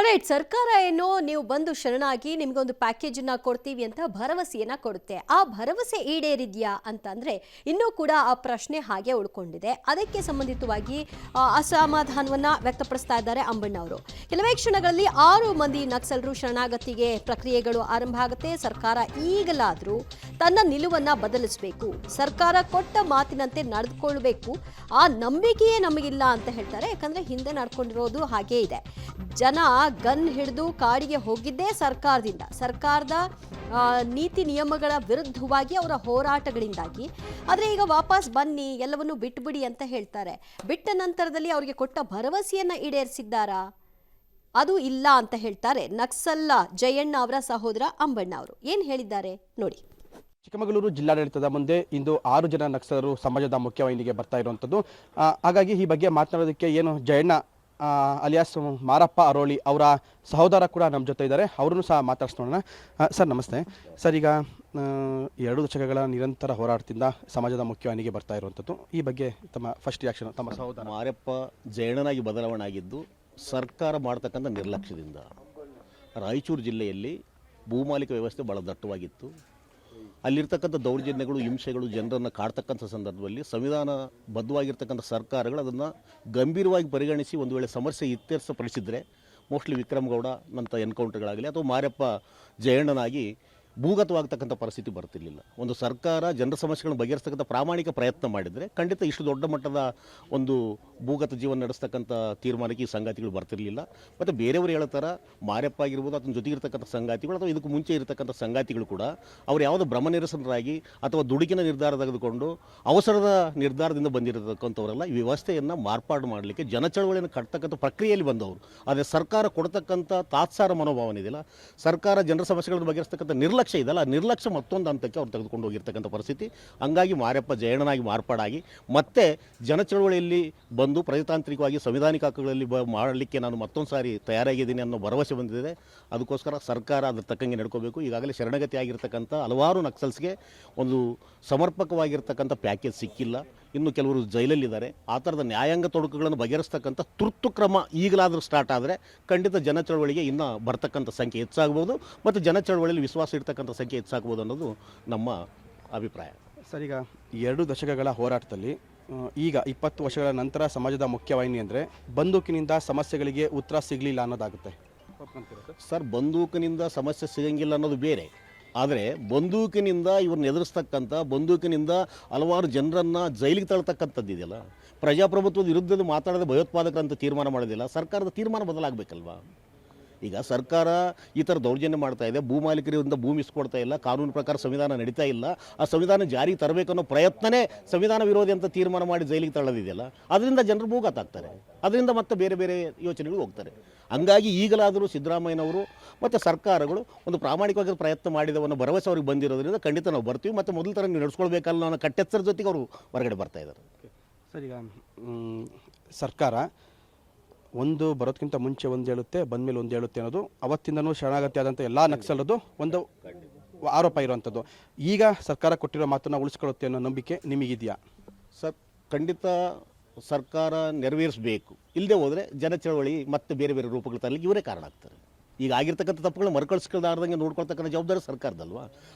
Right. ಸರ್ಕಾರ ಏನೋ ನೀವು ಬಂದು ಶರಣಾಗಿ ನಿಮಗೊಂದು ಪ್ಯಾಕೇಜನ್ನು ಕೊಡ್ತೀವಿ ಅಂತ ಭರವಸೆಯನ್ನು ಕೊಡುತ್ತೆ. ಆ ಭರವಸೆ ಈಡೇರಿದೆಯಾ ಅಂತಂದರೆ ಇನ್ನೂ ಕೂಡ ಆ ಪ್ರಶ್ನೆ ಹಾಗೆ ಉಳ್ಕೊಂಡಿದೆ. ಅದಕ್ಕೆ ಸಂಬಂಧಿತವಾಗಿ ಅಸಮಾಧಾನವನ್ನು ವ್ಯಕ್ತಪಡಿಸ್ತಾ ಇದ್ದಾರೆ ಅಂಬಣ್ಣವರು. ಕೆಲವೇ ಕ್ಷಣಗಳಲ್ಲಿ 6 ಮಂದಿ ನಕ್ಸಲರು ಶರಣಾಗತಿಗೆ ಪ್ರಕ್ರಿಯೆಗಳು ಆರಂಭ ಆಗುತ್ತೆ. ಸರ್ಕಾರ ಈಗಲಾದರೂ ತನ್ನ ನಿಲುವನ್ನು ಬದಲಿಸಬೇಕು, ಸರ್ಕಾರ ಕೊಟ್ಟ ಮಾತಿನಂತೆ ನಡೆದುಕೊಳ್ಬೇಕು. ಆ ನಂಬಿಕೆಯೇ ನಮಗಿಲ್ಲ ಅಂತ ಹೇಳ್ತಾರೆ. ಯಾಕಂದರೆ ಹಿಂದೆ ನಡ್ಕೊಂಡಿರೋದು ಹಾಗೇ ಇದೆ. ಜನ ಗನ್ ಹಿಡಿದು ಕಾಡಿಗೆ ಹೋಗಿದ್ದೇ ಸರ್ಕಾರದ ನೀತಿ ನಿಯಮಗಳ ವಿರುದ್ಧವಾಗಿ ಅವರ ಹೋರಾಟಗಳಿಂದಾಗಿ. ಆದರೆ ಈಗ ವಾಪಸ್ ಬನ್ನಿ, ಎಲ್ಲವನ್ನೂ ಬಿಟ್ಬಿಡಿ ಅಂತ ಹೇಳ್ತಾರೆ. ಬಿಟ್ಟ ನಂತರದಲ್ಲಿ ಅವರಿಗೆ ಕೊಟ್ಟ ಭರವಸೆಯನ್ನ ಈಡೇರಿಸಿದ್ದಾರಾ? ಅದು ಇಲ್ಲ ಅಂತ ಹೇಳ್ತಾರೆ ನಕ್ಸಲ್ಲ ಜಯಣ್ಣ ಅವರ ಸಹೋದರ ಅಂಬಣ್ಣ ಅವರು. ಏನು ಹೇಳಿದ್ದಾರೆ ನೋಡಿ. ಚಿಕ್ಕಮಗಳೂರು ಜಿಲ್ಲಾಡಳಿತದ ಮುಂದೆ ಇಂದು 6 ಜನ ನಕ್ಸಲರು ಸಮಾಜದ ಮುಖ್ಯವಾಹಿನಿಗೆ ಬರ್ತಾ ಇರುವಂಥದ್ದು. ಹಾಗಾಗಿ ಈ ಬಗ್ಗೆ ಮಾತನಾಡೋದಕ್ಕೆ ಏನು ಜಯಣ್ಣ ಅಲಿಯಾಸ್ ಮಾರಪ್ಪ ಅರೋಳಿ ಅವರ ಸಹೋದರ ಕೂಡ ನಮ್ಮ ಜೊತೆ ಇದ್ದಾರೆ. ಅವರನ್ನು ಸಹ ಮಾತಾಡ್ಸೋಣ. ಸರ್ ನಮಸ್ತೆ. ಸರ್, ಈಗ 2 ದಶಕಗಳ ನಿರಂತರ ಹೋರಾಟದಿಂದ ಸಮಾಜದ ಮುಖ್ಯವಾಹಿನಿಗೆ ಬರ್ತಾ ಇರುವಂಥದ್ದು, ಈ ಬಗ್ಗೆ ತಮ್ಮ ಫಸ್ಟ್ ರಿಯಾಕ್ಷನ್? ತಮ್ಮ ಸಹೋದರ ಮಾರಪ್ಪ ಜಯಣ್ಣನಾಗಿ ಬದಲಾವಣೆ ಆಗಿದ್ದು ಸರ್ಕಾರ ಮಾಡ್ತಕ್ಕಂಥ ನಿರ್ಲಕ್ಷ್ಯದಿಂದ. ರಾಯಚೂರು ಜಿಲ್ಲೆಯಲ್ಲಿ ಭೂಮಾಲಿಕ ವ್ಯವಸ್ಥೆ ಭಾಳ ದಟ್ಟವಾಗಿತ್ತು. ಅಲ್ಲಿರ್ತಕ್ಕಂಥ ದೌರ್ಜನ್ಯಗಳು, ಹಿಂಸೆಗಳು ಜನರನ್ನು ಕಾಡ್ತಕ್ಕಂಥ ಸಂದರ್ಭದಲ್ಲಿ ಸಂವಿಧಾನಬದ್ಧವಾಗಿರ್ತಕ್ಕಂಥ ಸರ್ಕಾರಗಳು ಅದನ್ನು ಗಂಭೀರವಾಗಿ ಪರಿಗಣಿಸಿ ಒಂದು ವೇಳೆ ಸಮಸ್ಯೆ ಇತ್ಯರ್ಥಪಡಿಸಿದರೆ ಮೋಸ್ಟ್ಲಿ ವಿಕ್ರಮಗೌಡ ನಂತ ಎನ್ಕೌಂಟರ್ಗಳಾಗಲಿ ಅಥವಾ ಮಾರಪ್ಪ ಜಯಣ್ಣನಾಗಿ ಭೂಗತವಾಗ್ತಕ್ಕಂಥ ಪರಿಸ್ಥಿತಿ ಬರ್ತಿರಲಿಲ್ಲ. ಒಂದು ಸರ್ಕಾರ ಜನರ ಸಮಸ್ಯೆಗಳನ್ನು ಬಗೆಹರಿಸ್ತಕ್ಕಂಥ ಪ್ರಾಮಾಣಿಕ ಪ್ರಯತ್ನ ಮಾಡಿದರೆ ಖಂಡಿತ ಇಷ್ಟು ದೊಡ್ಡ ಮಟ್ಟದ ಒಂದು ಭೂಗತ ಜೀವನ ನಡೆಸ್ತಕ್ಕಂಥ ತೀರ್ಮಾನಕ್ಕೆ ಈ ಸಂಗಾತಿಗಳು ಬರ್ತಿರಲಿಲ್ಲ. ಮತ್ತು ಬೇರೆಯವರು ಹೇಳ್ತಾರ ಮಾರಪ್ಪ ಆಗಿರ್ಬೋದು, ಅದನ್ನ ಜೊತೆಗಿರ್ತಕ್ಕಂಥ ಸಂಗಾತಿಗಳು ಅಥವಾ ಇದಕ್ಕೂ ಮುಂಚೆ ಇರತಕ್ಕಂಥ ಸಂಗಾತಿಗಳು ಕೂಡ ಅವ್ರು ಯಾವುದೋ ಭ್ರಮನಿರಸನರಾಗಿ ಅಥವಾ ದುಡುಕಿನ ನಿರ್ಧಾರ ತೆಗೆದುಕೊಂಡು ಅವಸರದ ನಿರ್ಧಾರದಿಂದ ಬಂದಿರತಕ್ಕಂಥವರೆಲ್ಲ ಈ ವ್ಯವಸ್ಥೆಯನ್ನು ಮಾರ್ಪಾಡು ಮಾಡಲಿಕ್ಕೆ ಜನಚಳವಳಿಯನ್ನು ಕಟ್ತಕ್ಕಂಥ ಪ್ರಕ್ರಿಯೆಯಲ್ಲಿ ಬಂದವರು. ಆದರೆ ಸರ್ಕಾರ ಕೊಡ್ತಕ್ಕಂಥ ತಾತ್ಸಾರ ಮನೋಭಾವನೆ ಇದೆಯಲ್ಲ, ಸರ್ಕಾರ ಜನರ ಸಮಸ್ಯೆಗಳನ್ನು ಬಗೆಹರಿಸ್ತಕ್ಕಂಥ ನಿರ್ಲಕ್ಷ್ಯ ಇದೆಯಲ್ಲ, ಆ ನಿರ್ಲಕ್ಷ್ಯ ಮತ್ತೊಂದು ಹಂತಕ್ಕೆ ಅವ್ರು ತೆಗೆದುಕೊಂಡು ಹೋಗಿರ್ತಕ್ಕಂಥ ಪರಿಸ್ಥಿತಿ. ಹಂಗಾಗಿ ಮಾರಪ್ಪ ಜಯಣ್ಣನಾಗಿ ಮಾರ್ಪಾಡಾಗಿ ಮತ್ತೆ ಜನಚಳವಳಿಯಲ್ಲಿ ಬಂದು ಪ್ರಜಾತಾಂತ್ರಿಕವಾಗಿ ಸಂವಿಧಾನಿಕ ಹಕ್ಕುಗಳಲ್ಲಿ ಮಾಡಲಿಕ್ಕೆ ನಾನು ಮತ್ತೊಂದು ಸಾರಿ ತಯಾರಾಗಿದ್ದೀನಿ ಅನ್ನೋ ಭರವಸೆ ಬಂದಿದೆ. ಅದಕ್ಕೋಸ್ಕರ ಸರ್ಕಾರ ಅದ್ರ ತಕ್ಕಂಗೆ ನಡ್ಕೋಬೇಕು. ಈಗಾಗಲೇ ಶರಣಗತಿ ಆಗಿರ್ತಕ್ಕಂಥ ಹಲವಾರು ನಕ್ಸಲ್ಸ್ಗೆ ಒಂದು ಸಮರ್ಪಕವಾಗಿರ್ತಕ್ಕಂಥ ಪ್ಯಾಕೇಜ್ ಸಿಕ್ಕಿಲ್ಲ. ಇನ್ನು ಕೆಲವರು ಜೈಲಲ್ಲಿದ್ದಾರೆ. ಆ ಥರದ ನ್ಯಾಯಾಂಗ ತೊಡಕುಗಳನ್ನು ಬಗೆಹರಿಸ್ತಕ್ಕಂಥ ತುರ್ತು ಕ್ರಮ ಈಗಲಾದರೂ ಸ್ಟಾರ್ಟ್ ಆದರೆ ಖಂಡಿತ ಜನಚಳವಳಿಗೆ ಇನ್ನೂ ಬರ್ತಕ್ಕಂಥ ಸಂಖ್ಯೆ ಹೆಚ್ಚಾಗ್ಬೋದು ಮತ್ತು ಜನಚಳವಳಿಯಲ್ಲಿ ವಿಶ್ವಾಸ ಇರ್ತಕ್ಕಂಥ ಸಂಖ್ಯೆ ಹೆಚ್ಚಾಗ್ಬೋದು ಅನ್ನೋದು ನಮ್ಮ ಅಭಿಪ್ರಾಯ. ಸರ್, ಈಗ 2 ದಶಕಗಳ ಹೋರಾಟದಲ್ಲಿ ಈಗ 20 ವರ್ಷಗಳ ನಂತರ ಸಮಾಜದ ಮುಖ್ಯವಾಹಿನಿ ಅಂದರೆ ಬಂದೂಕಿನಿಂದ ಸಮಸ್ಯೆಗಳಿಗೆ ಉತ್ತರ ಸಿಗಲಿಲ್ಲ ಅನ್ನೋದಾಗುತ್ತೆ. ಸರ್, ಬಂದೂಕಿನಿಂದ ಸಮಸ್ಯೆ ಸಿಗಂಗಿಲ್ಲ ಅನ್ನೋದು ಬೇರೆ. ಆದರೆ ಬಂದೂಕಿನಿಂದ ಇವ್ರನ್ನ ಎದುರಿಸ್ತಕ್ಕಂಥ, ಬಂದೂಕಿನಿಂದ ಹಲವಾರು ಜನರನ್ನು ಜೈಲಿಗೆ ತಳ್ತಕ್ಕಂಥದ್ದು ಇದೆಯಲ್ಲ, ಪ್ರಜಾಪ್ರಭುತ್ವದ ವಿರುದ್ಧದ ಮಾತಾಡದೆ ಭಯೋತ್ಪಾದಕರಂತ ತೀರ್ಮಾನ ಮಾಡೋದಿಲ್ಲ. ಸರ್ಕಾರದ ತೀರ್ಮಾನ ಬದಲಾಗಬೇಕಲ್ವಾ? ಈಗ ಸರ್ಕಾರ ಈ ಥರ ದೌರ್ಜನ್ಯ ಮಾಡ್ತಾ ಇದೆ, ಭೂ ಮಾಲೀಕರಿಂದ ಭೂಮಿ ಇಸ್ಕೊಡ್ತಾ ಇಲ್ಲ, ಕಾನೂನು ಪ್ರಕಾರ ಸಂವಿಧಾನ ನಡೀತಾ ಇಲ್ಲ, ಆ ಸಂವಿಧಾನ ಜಾರಿಗೆ ತರಬೇಕನ್ನೋ ಪ್ರಯತ್ನನೇ ಸಂವಿಧಾನ ವಿರೋಧಿ ಅಂತ ತೀರ್ಮಾನ ಮಾಡಿ ಜೈಲಿಗೆ ತಳ್ಳೋದಿದೆಯಲ್ಲ, ಅದರಿಂದ ಜನರು ಭೂಗತಾಗ್ತಾರೆ. ಅದರಿಂದ ಮತ್ತೆ ಬೇರೆ ಬೇರೆ ಯೋಚನೆಗಳು ಹೋಗ್ತಾರೆ. ಹಂಗಾಗಿ ಈಗಲಾದರೂ ಸಿದ್ದರಾಮಯ್ಯನವರು ಮತ್ತು ಸರ್ಕಾರಗಳು ಒಂದು ಪ್ರಾಮಾಣಿಕವಾಗಿ ಪ್ರಯತ್ನ ಮಾಡಿದವನ್ನ ಭರವಸೆ ಅವ್ರಿಗೆ ಬಂದಿರೋದ್ರಿಂದ ಖಂಡಿತ ನಾವು ಬರ್ತೀವಿ. ಮತ್ತು ಮೊದಲ ಥರ ನೀವು ನಡೆಸ್ಕೊಳ್ಬೇಕಲ್ಲ ಅನ್ನೋ ಕಟ್ಟೆಚ್ಚರ ಜೊತೆಗೆ ಅವರು ಹೊರಗಡೆ ಬರ್ತಾ ಇದ್ದಾರೆ. ಸರ್, ಈಗ ಸರ್ಕಾರ ಒಂದು ಬರೋದಕ್ಕಿಂತ ಮುಂಚೆ ಒಂದು ಹೇಳುತ್ತೆ, ಬಂದಮೇಲೆ ಒಂದು ಹೇಳುತ್ತೆ ಅನ್ನೋದು ಅವತ್ತಿಂದನೂ ಶರಣಾಗತಿ ಆದಂಥ ಎಲ್ಲ ನಕ್ಸಲರದು ಒಂದು ಆರೋಪ ಇರುವಂಥದ್ದು. ಈಗ ಸರ್ಕಾರ ಕೊಟ್ಟಿರೋ ಮಾತನ್ನು ಉಳಿಸ್ಕೊಳ್ಳುತ್ತೆ ಅನ್ನೋ ನಂಬಿಕೆ ನಿಮಗಿದೆಯಾ? ಸರ್, ಖಂಡಿತ ಸರ್ಕಾರ ನೆರವೇರಿಸಬೇಕು. ಇಲ್ಲದೆ ಹೋದರೆ ಜನಚಳವಳಿ ಮತ್ತೆ ಬೇರೆ ಬೇರೆ ರೂಪಗಳು ತರಲಿಕ್ಕೆ ಇವರೇ ಕಾರಣ ಆಗ್ತಾರೆ. ಈಗ ಆಗಿರ್ತಕ್ಕಂಥ ತಪ್ಪುಗಳು ಮರುಕಳಿಸ್ಕೊಳ್ಳಾರ್ದಂಗೆ ನೋಡ್ಕೊಳ್ತಕ್ಕಂಥ ಜವಾಬ್ದಾರಿ ಸರ್ಕಾರದಲ್ವಾ?